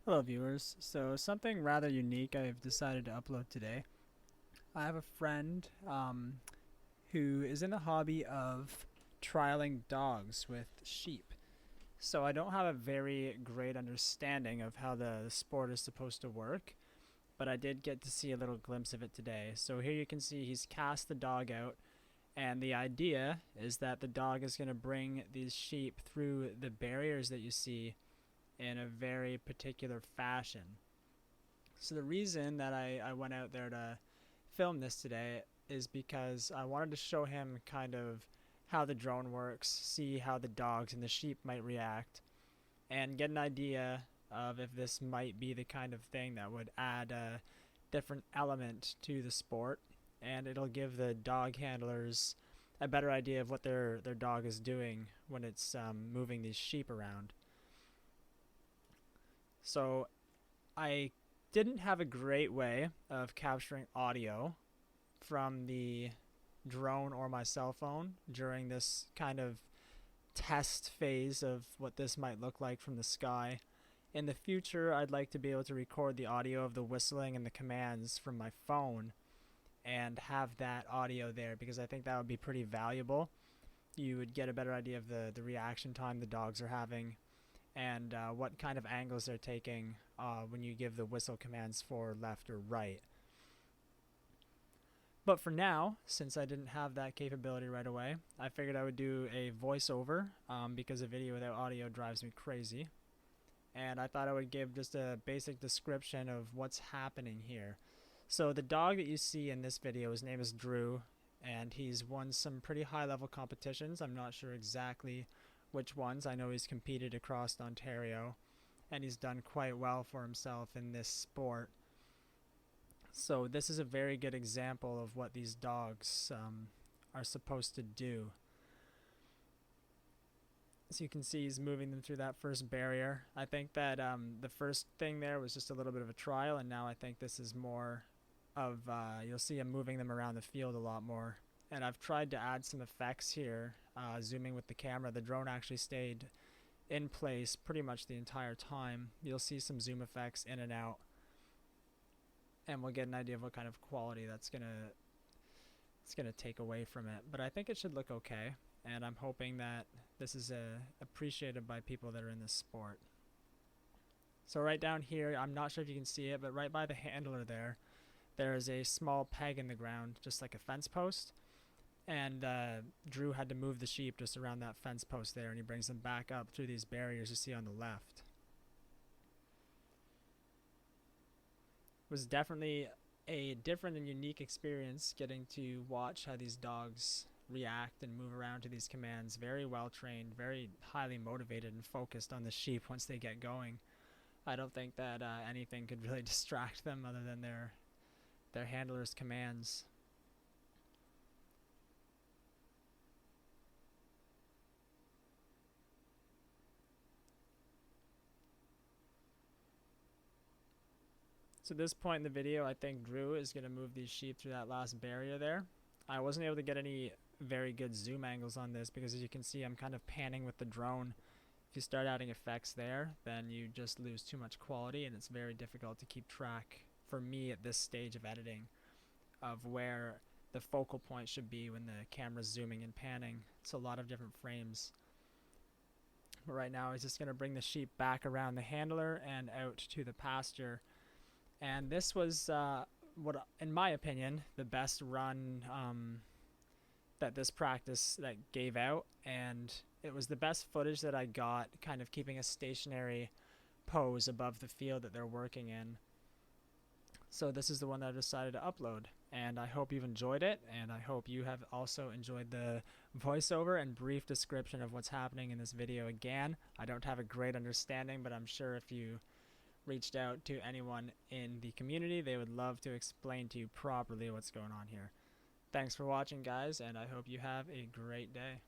Hello viewers, so something rather unique I've decided to upload today. I have a friend who is in the hobby of trialing dogs with sheep. So I don't have a very great understanding of how the sport is supposed to work, but I did get to see a little glimpse of it today. So here you can see he's cast the dog out, and the idea is that the dog is going to bring these sheep through the barriers that you see in a very particular fashion. So the reason that I went out there to film this today is because I wanted to show him kind of how the drone works, see how the dogs and the sheep might react, and get an idea of if this might be the kind of thing that would add a different element to the sport, and it'll give the dog handlers a better idea of what their dog is doing when it's moving these sheep around. So I didn't have a great way of capturing audio from the drone or my cell phone during this kind of test phase of what this might look like from the sky. In the future, I'd like to be able to record the audio of the whistling and the commands from my phone and have that audio there because I think that would be pretty valuable. You would get a better idea of the reaction time the dogs are having and what kind of angles they're taking when you give the whistle commands for left or right. But for now, since I didn't have that capability right away, I figured I would do a voiceover because a video without audio drives me crazy. And I thought I would give just a basic description of what's happening here. So the dog that you see in this video, his name is Drew, and he's won some pretty high level competitions. I'm not sure exactly which ones. I know he's competed across Ontario, and he's done quite well for himself in this sport. So this is a very good example of what these dogs are supposed to do. So you can see he's moving them through that first barrier. I think that the first thing there was just a little bit of a trial, and now I think this is more of, you'll see him moving them around the field a lot more. And I've tried to add some effects here, zooming with the camera. The drone actually stayed in place pretty much the entire time. You'll see some zoom effects in and out, and we'll get an idea of what kind of quality that's gonna take away from it. But I think it should look okay, and I'm hoping that this is appreciated by people that are in this sport. So right down here, I'm not sure if you can see it, but right by the handler there is a small peg in the ground, just like a fence post. And Drew had to move the sheep just around that fence post there, and he brings them back up through these barriers you see on the left. It was definitely a different and unique experience getting to watch how these dogs react and move around to these commands. Very well trained, very highly motivated and focused on the sheep once they get going. I don't think that anything could really distract them other than their handler's commands. So at this point in the video, I think Drew is going to move these sheep through that last barrier there. I wasn't able to get any very good zoom angles on this because as you can see, I'm kind of panning with the drone. If you start adding effects there, then you just lose too much quality, and it's very difficult to keep track, for me at this stage of editing, of where the focal point should be when the camera's zooming and panning. It's a lot of different frames. But right now he's just going to bring the sheep back around the handler and out to the pasture. And this was, what, in my opinion, the best run that this practice that gave out, and it was the best footage that I got, kind of keeping a stationary pose above the field that they're working in. So this is the one that I decided to upload, and I hope you've enjoyed it, and I hope you have also enjoyed the voiceover and brief description of what's happening in this video. Again, I don't have a great understanding, but I'm sure if you reached out to anyone in the community, they would love to explain to you properly what's going on here. Thanks for watching, guys, and I hope you have a great day.